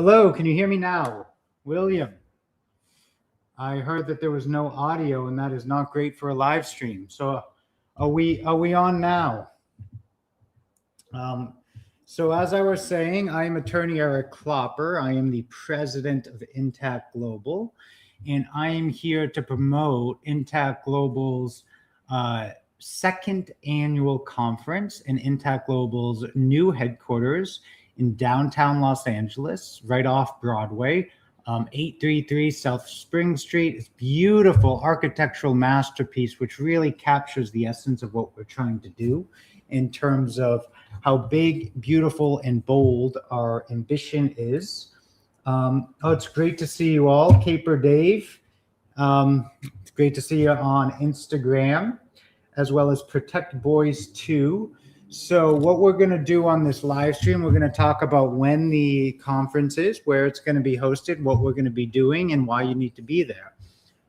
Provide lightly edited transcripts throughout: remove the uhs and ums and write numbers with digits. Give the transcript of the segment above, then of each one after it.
Hello, can you hear me now? William, I heard that there was no audio and that is not great for a live stream. So are we on now? So as I was saying, I am attorney Eric Clopper. I am the president of Intact Global, and I am here to promote Intact Global's second annual conference and Intact Global's new headquarters in downtown Los Angeles, right off Broadway, 833 South Spring Street. It's beautiful architectural masterpiece, which really captures the essence of what we're trying to do in terms of how big, beautiful, and bold our ambition is. It's great to see you all. Caper Dave, it's great to see you on Instagram, as well as Protect Boys 2. So what we're going to do on this live stream, we're going to talk about when the conference is, where it's going to be hosted, what we're going to be doing, and why you need to be there,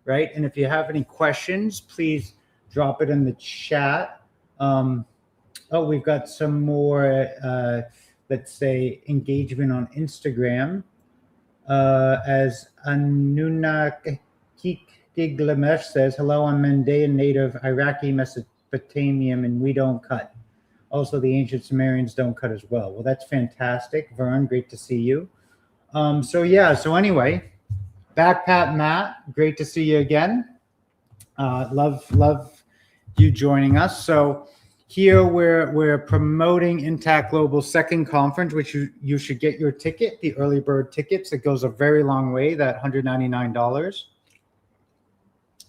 right? And if you have any questions, please drop it in the chat. We've got some more, let's say, engagement on Instagram. As Anuna Kiglamesh says, hello, I'm Mandaean native Iraqi Mesopotamian, and we don't cut. Also, the ancient Sumerians don't cut as well. Well, that's fantastic. Vern, great to see you. So anyway, Backpat Matt, great to see you again. Love you joining us. So here we're promoting Intact Global's second conference, which you should get your ticket, the early bird tickets. It goes a very long way, that $199.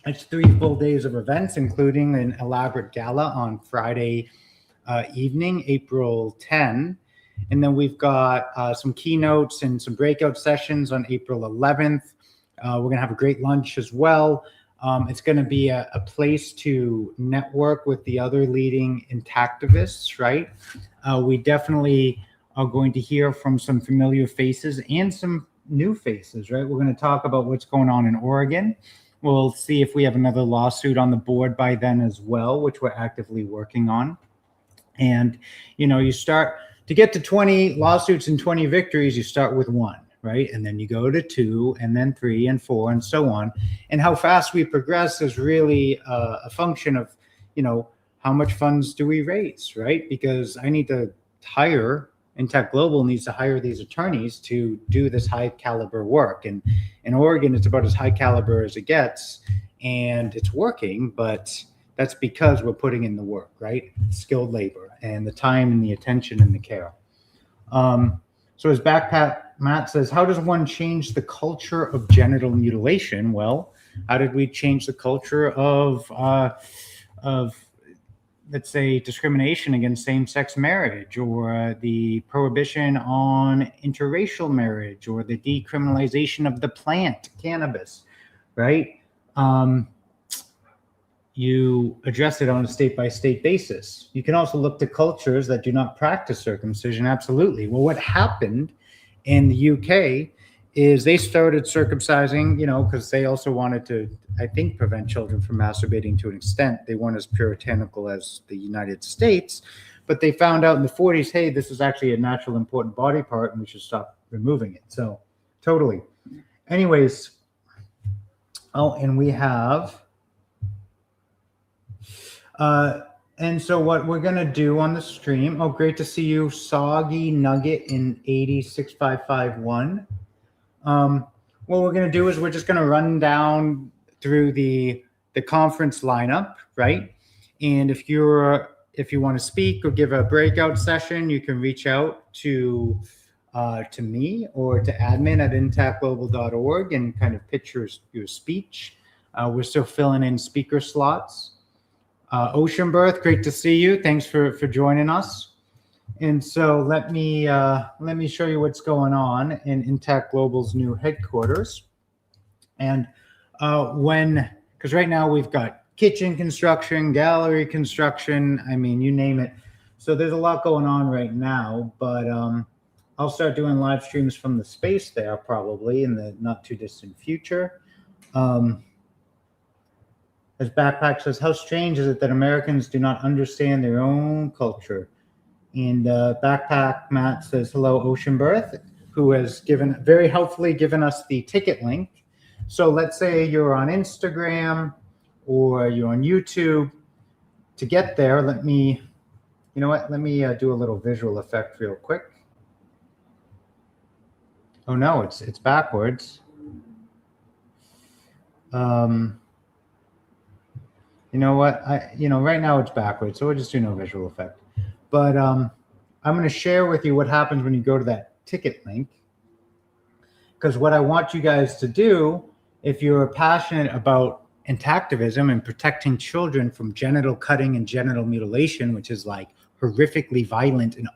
It's 3 full days of events, including an elaborate gala on Friday evening, April 10. And then we've got some keynotes and some breakout sessions on April 11th. We're going to have a great lunch as well. It's going to be a place to network with the other leading intactivists, right? We definitely are going to hear from some familiar faces and some new faces, right? We're going to talk about what's going on in Oregon. We'll see if we have another lawsuit on the board by then as well, which we're actively working on. And, you start to get to 20 lawsuits and 20 victories, you start with 1. Right? And then you go to 2 and then 3 and 4 and so on. And how fast we progress is really a function of, how much funds do we raise, right? Because I need to Intact Global needs to hire these attorneys to do this high caliber work. And in Oregon, it's about as high caliber as it gets, and it's working, but that's because we're putting in the work, right? Skilled labor and the time and the attention and the care. So as Backpat Matt says, how does one change the culture of genital mutilation? Well, how did we change the culture of let's say, discrimination against same-sex marriage, or the prohibition on interracial marriage, or the decriminalization of the plant, cannabis, right? You address it on a state-by-state basis. You can also look to cultures that do not practice circumcision, absolutely. Well, what happened in the UK is they started circumcising, because they also wanted to, I think, prevent children from masturbating to an extent. They weren't as puritanical as the United States, but they found out in the 40s, hey, this is actually a natural important body part and we should stop removing it. So totally. Anyways, and we have... and so what we're going to do on the stream, great to see you, Soggy Nugget in 86551. What we're going to do is we're just going to run down through the conference lineup, right? And if you want to speak or give a breakout session, you can reach out to me or to admin@intactglobal.org and kind of pitch your speech. We're still filling in speaker slots. Ocean Birth, great to see you. Thanks for joining us. And so let me show you what's going on in Intact Global's new headquarters. And because right now we've got kitchen construction, gallery construction, I mean, you name it. So there's a lot going on right now, but I'll start doing live streams from the space there probably in the not too distant future. As Backpack says, how strange is it that Americans do not understand their own culture? And Backpack Matt says, hello, Ocean Birth. who has very helpfully given us the ticket link. So let's say you're on Instagram or you're on YouTube. To get there, let me do a little visual effect real quick. Oh no, it's backwards. You know what? Right now it's backwards, so we'll just do no visual effect. But I'm going to share with you what happens when you go to that ticket link. Because what I want you guys to do, if you're passionate about intactivism and protecting children from genital cutting and genital mutilation, which is like horrifically violent and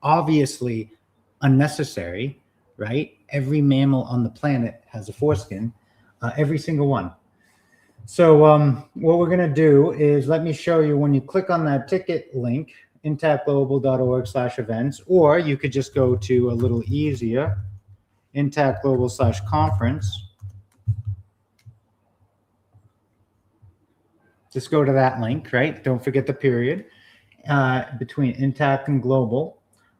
obviously unnecessary, right? Every mammal on the planet has a foreskin, every single one. So what we're going to do is, let me show you. When you click on that ticket link, intactglobal.org/events, or you could just go to a little easier, intactglobal/conference. Just go to that link, right? Don't forget the period between Intact and Global.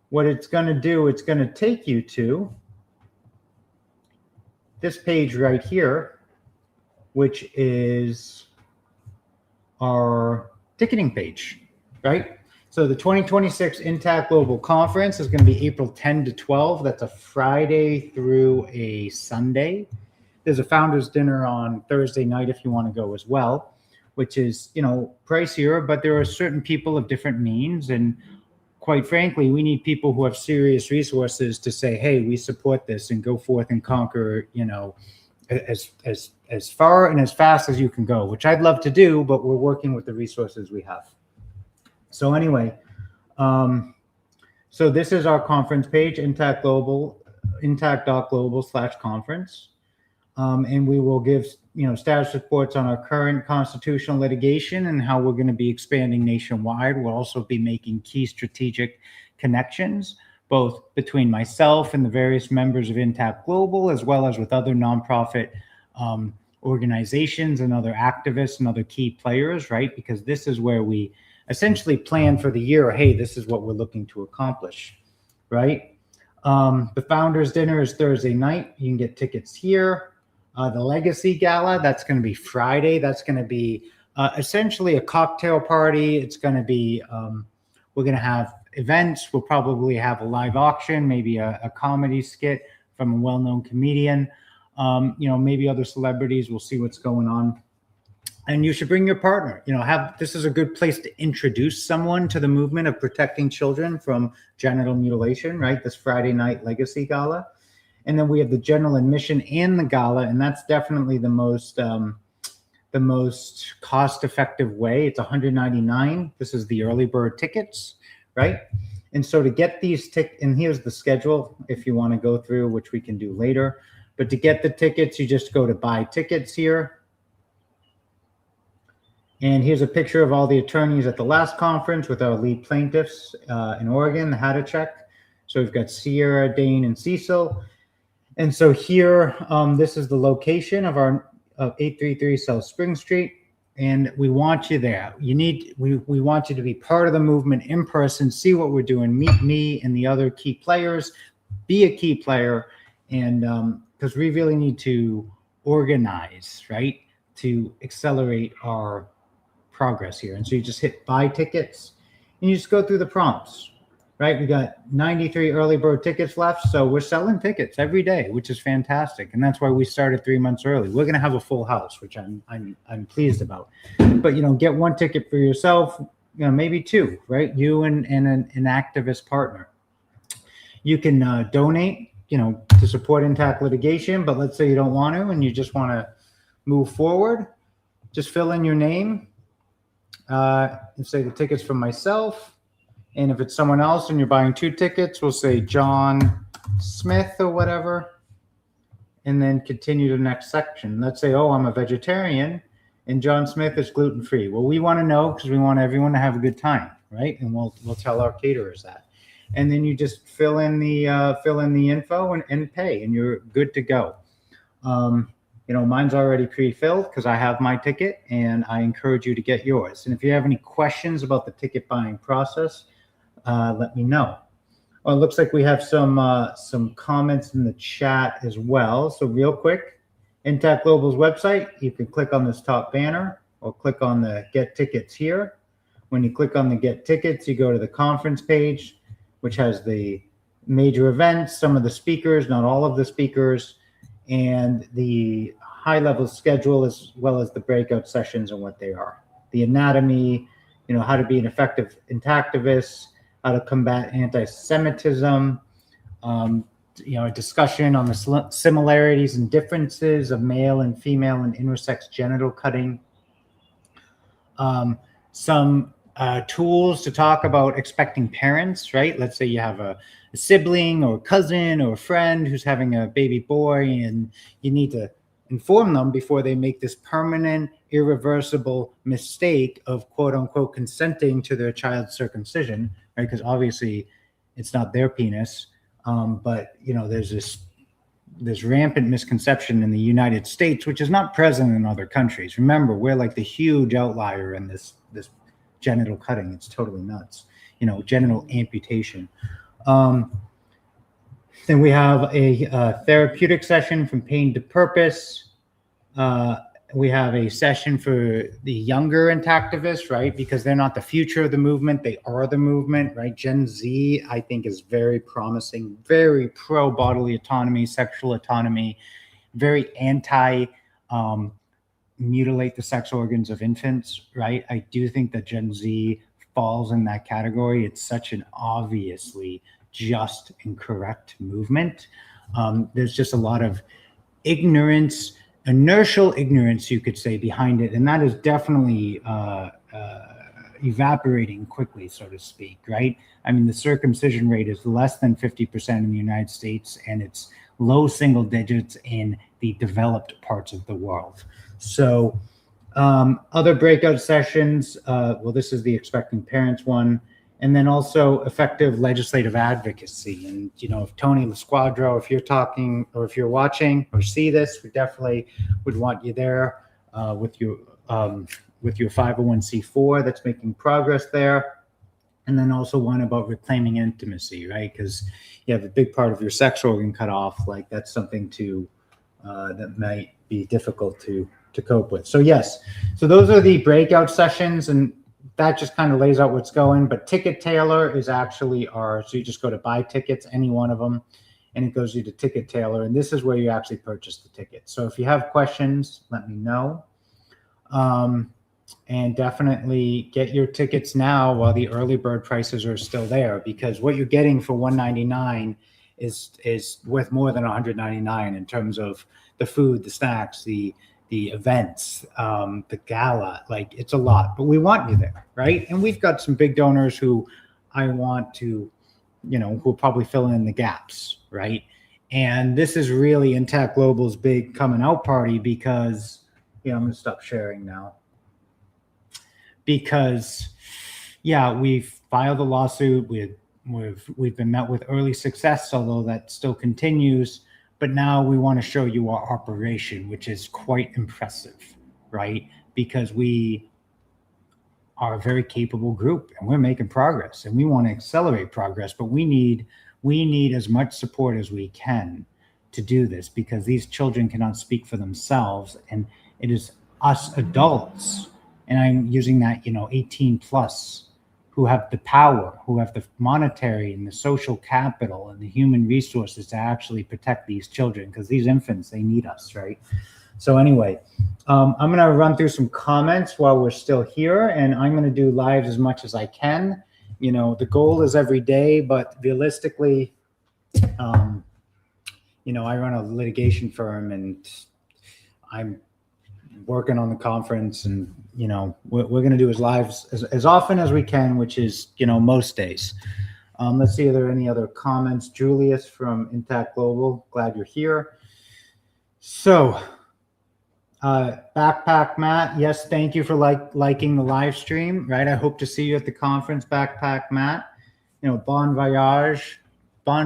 What it's going to do, it's going to take you to this page right here, which is our ticketing page, right? So the 2026 Intact Global Conference is going to be April 10 to 12. That's a Friday through a Sunday. There's a founders dinner on Thursday night if you want to go as well, which is, pricier, but there are certain people of different means. And quite frankly, we need people who have serious resources to say, hey, we support this, and go forth and conquer, as far and as fast as you can go, which I'd love to do, but we're working with the resources we have. So anyway, so this is our conference page, intact.global/conference. And we will give, status reports on our current constitutional litigation and how we're going to be expanding nationwide. We'll also be making key strategic connections, both between myself and the various members of Intact Global, as well as with other nonprofit organizations and other activists and other key players, right? Because this is where we essentially plan for the year. Hey, this is what we're looking to accomplish, right? The Founders Dinner is Thursday night. You can get tickets here. The Legacy Gala, that's going to be Friday. That's going to be essentially a cocktail party. It's going to be, we're going to have events. We'll probably have a live auction, maybe a comedy skit from a well-known comedian, maybe other celebrities. We'll see what's going on. And you should bring your partner. This is a good place to introduce someone to the movement of protecting children from genital mutilation, right? This Friday night Legacy Gala. And then we have the general admission and the gala, and that's definitely the most cost-effective way. It's $199. This is the early bird tickets, right? And so to get these tickets, and here's the schedule if you want to go through, which we can do later. But to get the tickets, you just go to buy tickets here. And here's a picture of all the attorneys at the last conference with our lead plaintiffs in Oregon, the Hattercheck. So we've got Sierra, Dane, and Cecil. And so here, this is the location of our 833 South Spring Street, and we want you there. We want you to be part of the movement in person, see what we're doing, meet me and the other key players, be a key player, and because we really need to organize, right, to accelerate our progress here. And so you just hit buy tickets, and you just go through the prompts. Right, we got 93 early bird tickets left, so we're selling tickets every day, which is fantastic, and that's why we started 3 months early. We're going to have a full house, which I'm pleased about. But get one ticket for yourself, maybe two, right? You and an activist partner. You can donate, to support Intact litigation. But let's say you don't want to, and you just want to move forward. Just fill in your name and say the tickets for myself. And if it's someone else and you're buying 2 tickets, we'll say John Smith or whatever, and then continue to the next section. Let's say, oh, I'm a vegetarian and John Smith is gluten-free. Well, we want to know because we want everyone to have a good time, right? And we'll tell our caterers that. And then you just fill in the info and pay, and you're good to go. Mine's already pre-filled because I have my ticket, and I encourage you to get yours. And if you have any questions about the ticket buying process, let me know. Well, it looks like we have some comments in the chat as well. So real quick, Intact Global's website, you can click on this top banner or click on the Get Tickets here. When you click on the Get Tickets, you go to the conference page, which has the major events, some of the speakers, not all of the speakers, and the high-level schedule, as well as the breakout sessions and what they are. The anatomy, how to be an effective intactivist, how to combat anti-Semitism, a discussion on the similarities and differences of male and female and intersex genital cutting. Some tools to talk about expecting parents, right? Let's say you have a sibling or a cousin or a friend who's having a baby boy, and you need to inform them before they make this permanent, irreversible mistake of quote unquote consenting to their child's circumcision, right? Because obviously it's not their penis. But there's this rampant misconception in the United States, which is not present in other countries. Remember, we're like the huge outlier in this genital cutting. It's totally nuts. Genital amputation. Then we have a therapeutic session from pain to purpose. We have a session for the younger intactivists, right? Because they're not the future of the movement. They are the movement, right? Gen Z, I think, is very promising, very pro bodily autonomy, sexual autonomy, very anti mutilate the sex organs of infants, right? I do think that Gen Z falls in that category. It's such an obviously just and correct movement. There's just a lot of ignorance, inertial ignorance, you could say, behind it. And that is definitely evaporating quickly, so to speak, right? I mean, the circumcision rate is less than 50% in the United States, and it's low single digits in the developed parts of the world. So other breakout sessions, well, this is the expecting parents one. And then also effective legislative advocacy. And, if Tony LaSquadro, if you're talking or if you're watching or see this, we definitely would want you there with your 501c4 that's making progress there. And then also one about reclaiming intimacy, right? Because you have a big part of your sex organ cut off. Like that's something that might be difficult to cope with. So yes, so those are the breakout sessions, and that just kind of lays out what's going. But Ticket Tailor is actually so you just go to buy tickets, any one of them, and it goes you to Ticket Tailor. And this is where you actually purchase the ticket. So if you have questions, let me know. And definitely get your tickets now while the early bird prices are still there, because what you're getting for $199 is worth more than $199 in terms of the food, the snacks, the events, the gala. Like, it's a lot, but we want you there, right? And we've got some big donors who I want to, who'll probably fill in the gaps, right? And this is really Intact Global's big coming out party, because, I'm going to stop sharing now. Because, we've filed a lawsuit. We've been met with early success, although that still continues. But now we want to show you our operation, which is quite impressive, right? Because we are a very capable group and we're making progress, and we want to accelerate progress. But we need as much support as we can to do this, because these children cannot speak for themselves, and it is us adults, and I'm using that 18 plus, who have the power, who have the monetary and the social capital and the human resources to actually protect these children, because these infants, they need us, right? So anyway, I'm going to run through some comments while we're still here, and I'm going to do lives as much as I can. The goal is every day, but realistically, I run a litigation firm, and I'm working on the conference, and we're going to do as lives as often as we can, which is most days. Let's see, are there any other comments? Julius from Intact Global, glad you're here. So Backpack Matt, yes, thank you for liking the live stream, right? I hope to see you at the conference, Backpack Matt. Bon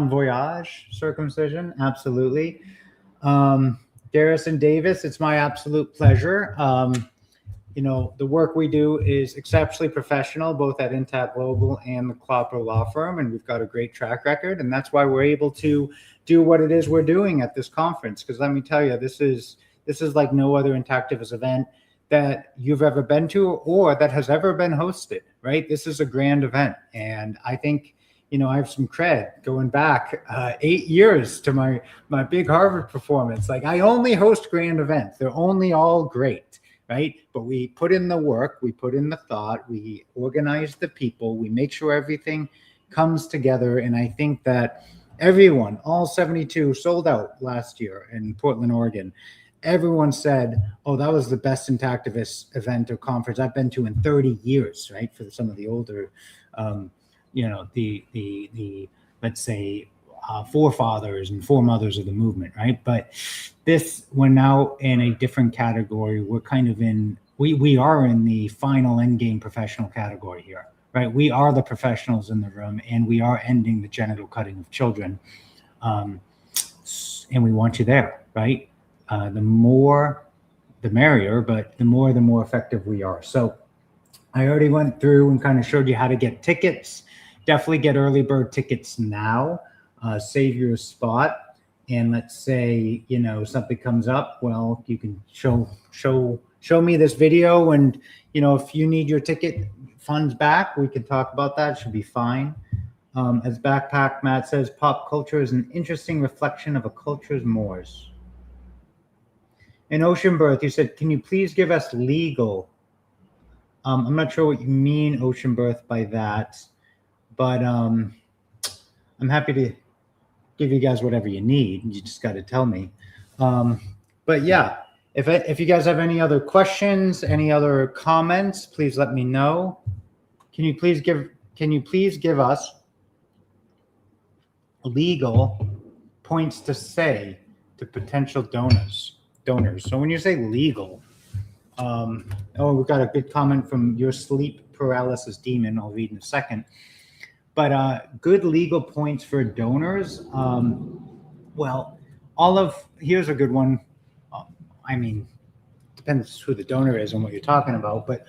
voyage circumcision, absolutely. Garrison Davis, it's my absolute pleasure. the work we do is exceptionally professional, both at Intact Global and the Clopper Law Firm, and we've got a great track record, and that's why we're able to do what it is we're doing at this conference. Because let me tell you, this is like no other Intactivist event that you've ever been to or that has ever been hosted, right? This is a grand event, and I think I have some cred going back 8 years to my big Harvard performance. Like, I only host grand events; they're only all great. Right? But we put in the work, we put in the thought, we organize the people, we make sure everything comes together. And I think that everyone, all 72 sold out last year in Portland, Oregon. Everyone said, oh, that was the best Intactivist event or conference I've been to in 30 years, right? For some of the older, the let's say, forefathers and foremothers of the movement, right? But we're now in a different category. We're kind of we are in the final endgame professional category here, right? We are the professionals in the room, and we are ending the genital cutting of children. And we want you there, right? The more, the merrier, but the more effective we are. So I already went through and kind of showed you how to get tickets. Definitely get early bird tickets now. Save your spot, and let's say something comes up. Well, you can show me this video, and if you need your ticket funds back, we can talk about that. It should be fine. As Backpack Matt says, pop culture is an interesting reflection of a culture's mores. In Ocean Birth, you said, can you please give us legal? I'm not sure what you mean, Ocean Birth, by that, but I'm happy to give you guys whatever you need. You just got to tell me. But yeah, if you guys have any other questions, any other comments, please let me know. Can you please give us legal points to say to potential donors? So when you say legal, we've got a good comment from your sleep paralysis demon. I'll read in a second. But good legal points for donors. Here's a good one. Depends who the donor is and what you're talking about, but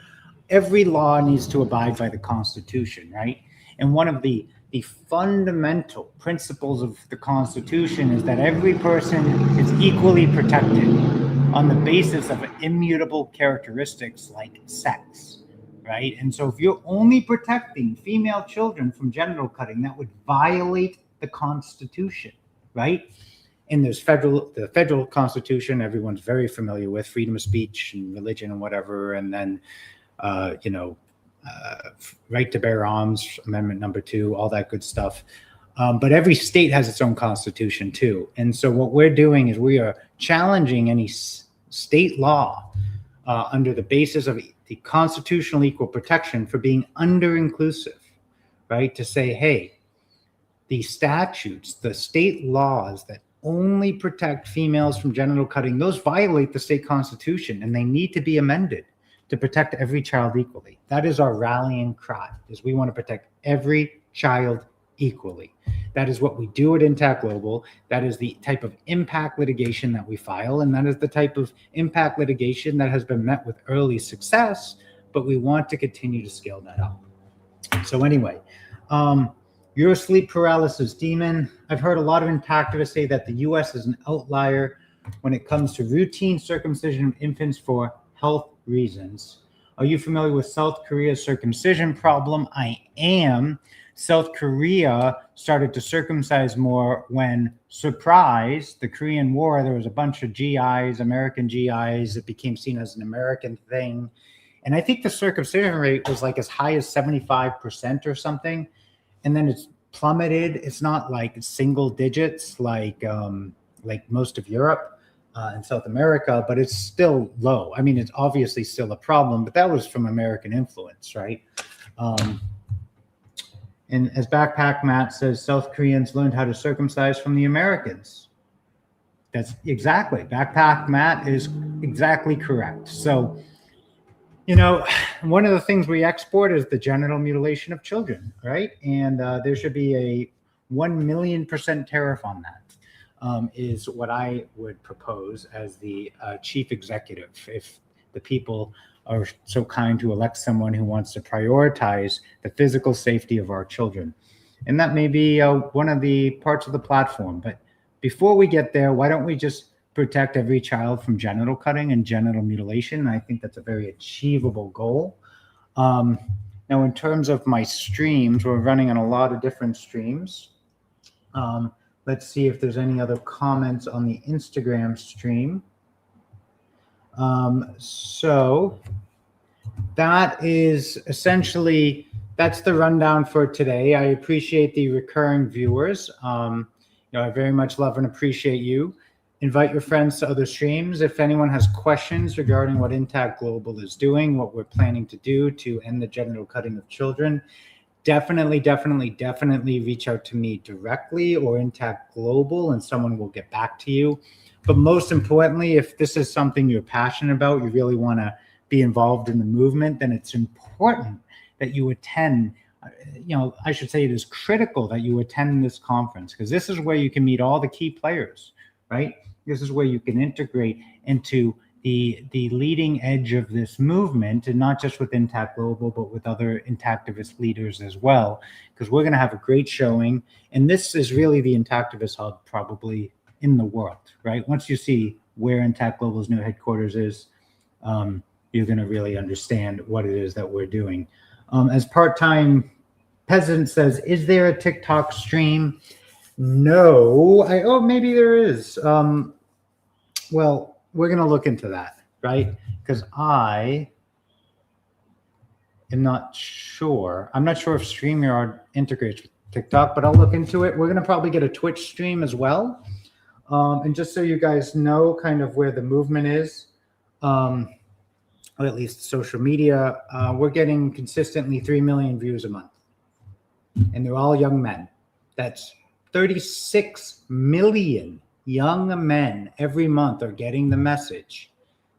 every law needs to abide by the Constitution, right? And one of the fundamental principles of the Constitution is that every person is equally protected on the basis of immutable characteristics like sex. Right? And so if you're only protecting female children from genital cutting, that would violate the Constitution, right? And there's the federal Constitution, everyone's very familiar with, freedom of speech and religion and whatever. And then, right to bear arms, Amendment number 2, all that good stuff. But every state has its own Constitution too. And so what we're doing is we are challenging any state law under the basis of the constitutional equal protection for being under-inclusive, right? To say, hey, the statutes, the state laws that only protect females from genital cutting, those violate the state constitution, and they need to be amended to protect every child equally. That is our rallying cry, is we want to protect every child equally. That is what we do at Intact Global. That is the type of impact litigation that we file, and that is the type of impact litigation that has been met with early success, but we want to continue to scale that up. So anyway, your sleep paralysis demon. I've heard a lot of Intactivists say that the U.S. is an outlier when it comes to routine circumcision of infants for health reasons. Are you familiar with South Korea's circumcision problem? I am. South Korea started to circumcise more when, surprise, the Korean War, there was a bunch of GIs, American GIs. It became seen as an American thing. And I think the circumcision rate was like as high as 75% or something. And then it's plummeted. It's not like single digits like most of Europe and South America, but it's still low. I mean, it's obviously still a problem, but that was from American influence, right? And as Backpack Matt says, South Koreans learned how to circumcise from the Americans. That's exactly. Backpack Matt is exactly correct. So, one of the things we export is the genital mutilation of children, right? And there should be a 1,000,000% tariff on that, is what I would propose as the chief executive. If the people are so kind to elect someone who wants to prioritize the physical safety of our children. And that may be one of the parts of the platform. But before we get there, why don't we just protect every child from genital cutting and genital mutilation? I think that's a very achievable goal. Now, in terms of my streams, we're running on a lot of different streams. Let's see if there's any other comments on the Instagram stream. So that is essentially, that's the rundown for today. I appreciate the recurring viewers. I very much love and appreciate you. Invite your friends to other streams. If anyone has questions regarding what Intact Global is doing, what we're planning to do to end the genital cutting of children, definitely reach out to me directly or Intact Global, and someone will get back to you. But most importantly, if this is something you're passionate about, you really want to be involved in the movement, then it's important that you attend. I should say it is critical that you attend this conference, because this is where you can meet all the key players, right? This is where you can integrate into the leading edge of this movement, and not just with Intact Global, but with other Intactivist leaders as well, because we're going to have a great showing. And this is really the Intactivist hub probably in the world, right? Once you see where Intact Global's new headquarters is, you're going to really understand what it is that we're doing. As Part-Time Peasant says, is there a TikTok stream? No. Maybe there is. Well, we're going to look into that, right? Because I am not sure. I'm not sure if StreamYard integrates with TikTok, but I'll look into it. We're going to probably get a Twitch stream as well. And just so you guys know kind of where the movement is, or at least social media, we're getting consistently 3 million views a month. And they're all young men. That's 36 million young men every month are getting the message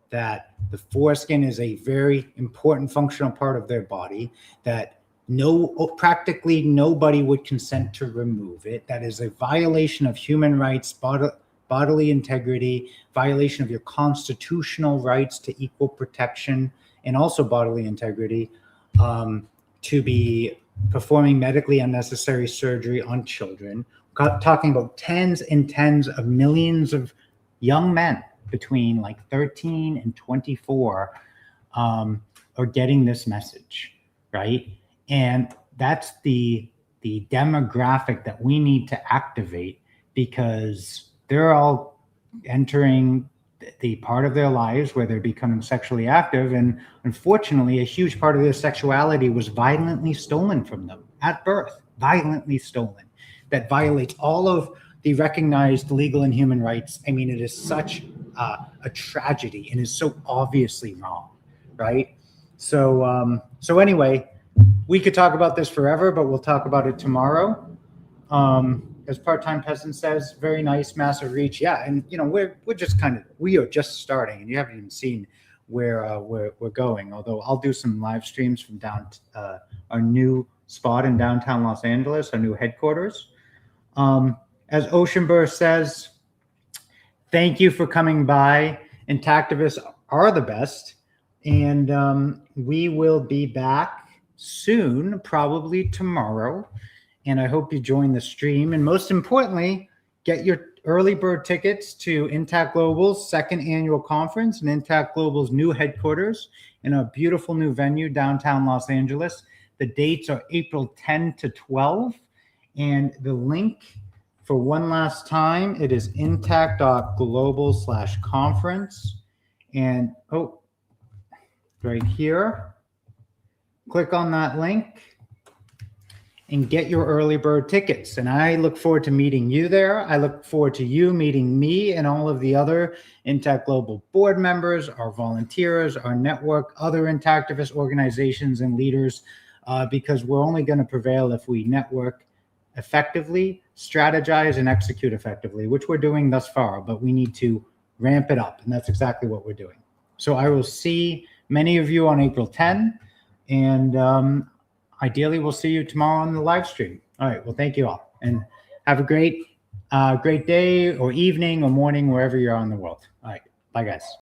that the foreskin is a very important functional part of their body, that practically nobody would consent to remove it. That is a violation of human rights, bodily integrity, violation of your constitutional rights to equal protection, and also bodily integrity, to be performing medically unnecessary surgery on children. Talking about tens and tens of millions of young men between like 13 and 24 are getting this message, right? And that's the demographic that we need to activate, because they're all entering the part of their lives where they're becoming sexually active. And unfortunately, a huge part of their sexuality was violently stolen from them at birth, violently stolen. That violates all of the recognized legal and human rights. I mean, it is such a tragedy and is so obviously wrong, right? So anyway, we could talk about this forever, but we'll talk about it tomorrow. As Part-Time Peasant says, very nice, massive reach. Yeah, and we are just starting, and you haven't even seen where we're going. Although I'll do some live streams from our new spot in downtown Los Angeles, our new headquarters. As Oceanburst says, thank you for coming by. Intactivists are the best, and we will be back soon, probably tomorrow. And I hope you join the stream. And most importantly, get your early bird tickets to Intact Global's second annual conference and Intact Global's new headquarters in a beautiful new venue downtown Los Angeles. The dates are April 10 to 12. And the link, for one last time, it is intact.global/conference. And right here, click on that link and get your early bird tickets. And I look forward to meeting you there. I look forward to you meeting me and all of the other Intact Global board members, our volunteers, our network, other Intactivist organizations and leaders, because we're only going to prevail if we network effectively, strategize, and execute effectively, which we're doing thus far, but we need to ramp it up. And that's exactly what we're doing. So I will see many of you on April 10, and ideally we'll see you tomorrow on the live stream. All right, well, thank you all, and have a great day or evening or morning, wherever you are in the world. All right, bye guys.